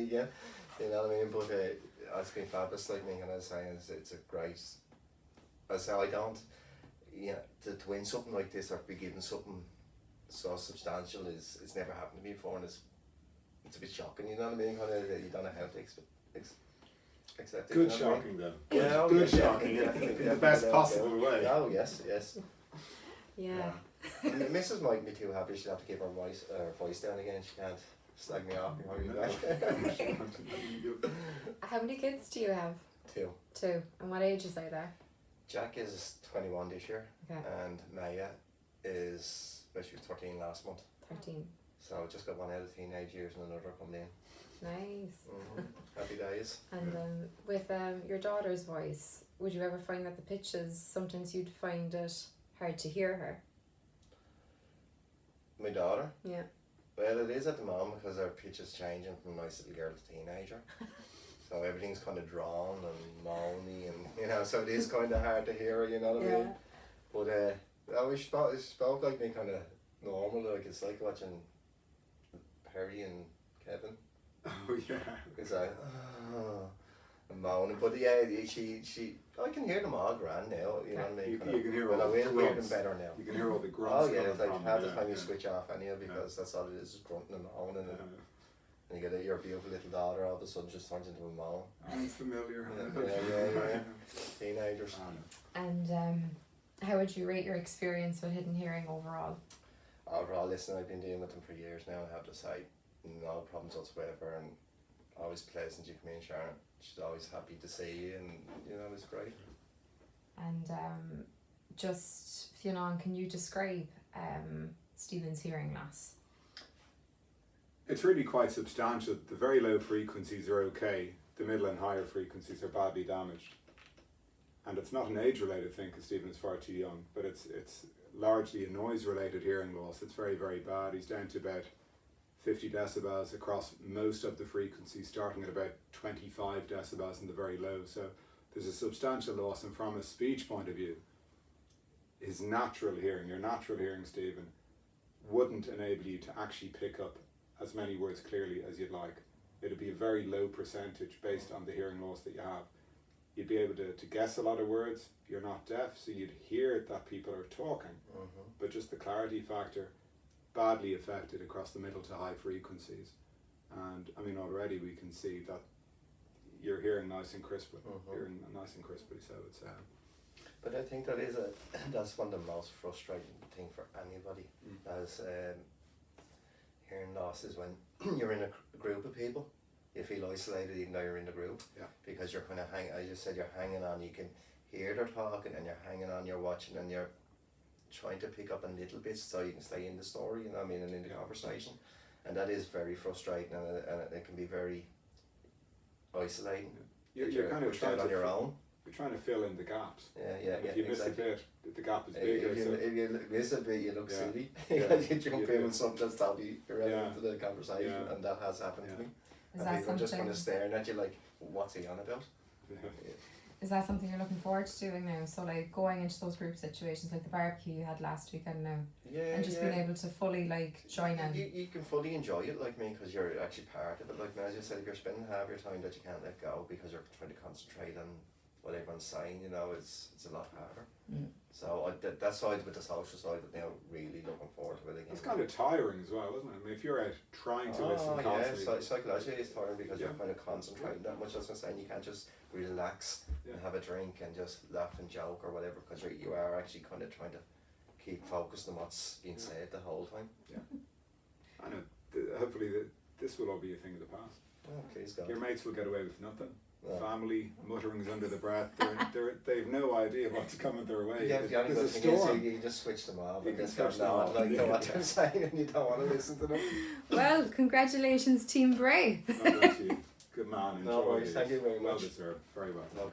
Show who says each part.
Speaker 1: again. You know what I mean? But it's been fabulous. Like me and I was saying, it's a great. I say I don't. To win something like this or be given something so substantial is it's never happened to me before, and it's a bit shocking. You know what I mean? Kind of you don't know how to accept it.
Speaker 2: Good shocking though.
Speaker 1: Yeah,
Speaker 2: good shocking. In the best possible way.
Speaker 1: Oh yes.
Speaker 3: Yeah.
Speaker 1: Mrs. might be too happy. She'll have to keep her voice down again. She can't slag me off before you go.
Speaker 3: How many kids do you have? Two. And what ages are they?
Speaker 1: Jack is 21 this year,
Speaker 3: Okay.
Speaker 1: and Maya is, she was 13 last month.
Speaker 3: 13.
Speaker 1: So just got one out of teenage years and another coming in.
Speaker 3: Nice.
Speaker 1: Happy days.
Speaker 3: And with your daughter's voice, would you ever find that the pitches, sometimes you'd find it hard to hear her?
Speaker 1: My daughter?
Speaker 3: Yeah.
Speaker 1: Well, it is at the moment because her pitch is changing from nice little girl to teenager. So everything's kind of drawn and moany, and so it is kind of hard to hear her, you know what I mean? But we spoke like me kind of normal, like it's like watching Perry and Kevin.
Speaker 2: Oh yeah.
Speaker 1: It's like and moaning, but yeah, she I can hear them all grand now. You know what I mean?
Speaker 2: You can hear
Speaker 1: well,
Speaker 2: all
Speaker 1: I
Speaker 2: the
Speaker 1: will hear them
Speaker 2: grunts.
Speaker 1: better now.
Speaker 2: You can hear all the grunts.
Speaker 1: Oh yeah, it's like
Speaker 2: from,
Speaker 1: half the time you switch off anyhow because
Speaker 2: Yeah.
Speaker 1: that's all it is grunting and moaning, and you get your beautiful little daughter all of a sudden just turns into a moan.
Speaker 2: I'm familiar.
Speaker 1: Yeah. Teenagers.
Speaker 3: And how would you rate your experience with hidden hearing overall?
Speaker 1: Overall, listen, I've been dealing with them for years now. I have to say, no problems whatsoever, and always pleasant. You come in, Sharon. She's always happy to see you, and it's great.
Speaker 3: And just, Fionn, can you describe Stephen's hearing loss?
Speaker 2: It's really quite substantial. The very low frequencies are okay. The middle and higher frequencies are badly damaged. And it's not an age-related thing because Stephen is far too young, but it's largely a noise-related hearing loss. It's very, very bad. He's down to about 50 decibels across most of the frequencies, starting at about 25 decibels in the very low. So there's a substantial loss, and from a speech point of view, his natural hearing, your natural hearing, Stephen, wouldn't enable you to actually pick up as many words clearly as you'd like. It'd be a very low percentage based on the hearing loss that you have. You'd be able to guess a lot of words. You're not deaf, so you'd hear that people are talking, but just the clarity factor badly affected across the middle to high frequencies. And I mean, already we can see that you're hearing nice and crisply. Hearing nice and crisply, so it's
Speaker 1: But I think that's one of the most frustrating thing for anybody as hearing loss is when you're in a group of people. You feel isolated even though you're in the group, because you're kind of as you said, you're hanging on. You can hear they're talking, and you're hanging on. You're watching, and you're trying to pick up a little bit so you can stay in the story. You know what I mean, and in the conversation, and that is very frustrating, and it can be very isolating.
Speaker 2: you're kind of
Speaker 1: pushed out on your own.
Speaker 2: You're trying to fill in the gaps.
Speaker 1: Yeah.
Speaker 2: If you miss
Speaker 1: exactly.
Speaker 2: a bit, the gap is bigger.
Speaker 1: If you miss a bit, you look silly.
Speaker 2: Yeah.
Speaker 1: You jump in with something that's totally irrelevant to the conversation,
Speaker 2: Yeah.
Speaker 1: and that has happened to me.
Speaker 3: Is
Speaker 1: And
Speaker 3: that
Speaker 1: people are just kind
Speaker 3: something?
Speaker 1: of staring at you like, what's he on about?
Speaker 3: Is that something you're looking forward to doing now? So like going into those group situations, like the barbecue you had last weekend now, and just being able to fully like join in.
Speaker 1: You can fully enjoy it like me because you're actually part of it. Like me, as you said, if you're spending half your time that you can't let go because you're trying to concentrate on what everyone's saying, it's a lot harder. So that side with the social side, but now really looking forward to it again.
Speaker 2: It's kind of tiring as well, isn't it? I mean, if you're out trying to listen constantly.
Speaker 1: Yeah, psychologically it's tiring because you're kind of concentrating that much. As I'm saying, you can't just relax and have a drink and just laugh and joke or whatever, because you are actually kind of trying to keep focused on what's being said the whole time.
Speaker 2: I know. Hopefully this will all be a thing of the past.
Speaker 1: Oh, please God.
Speaker 2: Your mates will get away with nothing.
Speaker 1: Yeah.
Speaker 2: Family mutterings under the breath. They've no idea what's coming their way.
Speaker 1: Yeah, but the only good thing is you just switch them off and just go, no, like know what they're saying, and you don't want to listen to them.
Speaker 3: Well, congratulations, Team Bray.
Speaker 2: Good man. Enjoy
Speaker 1: No worries,
Speaker 2: these.
Speaker 1: thank you very much.
Speaker 2: Well deserved. Very well.
Speaker 1: No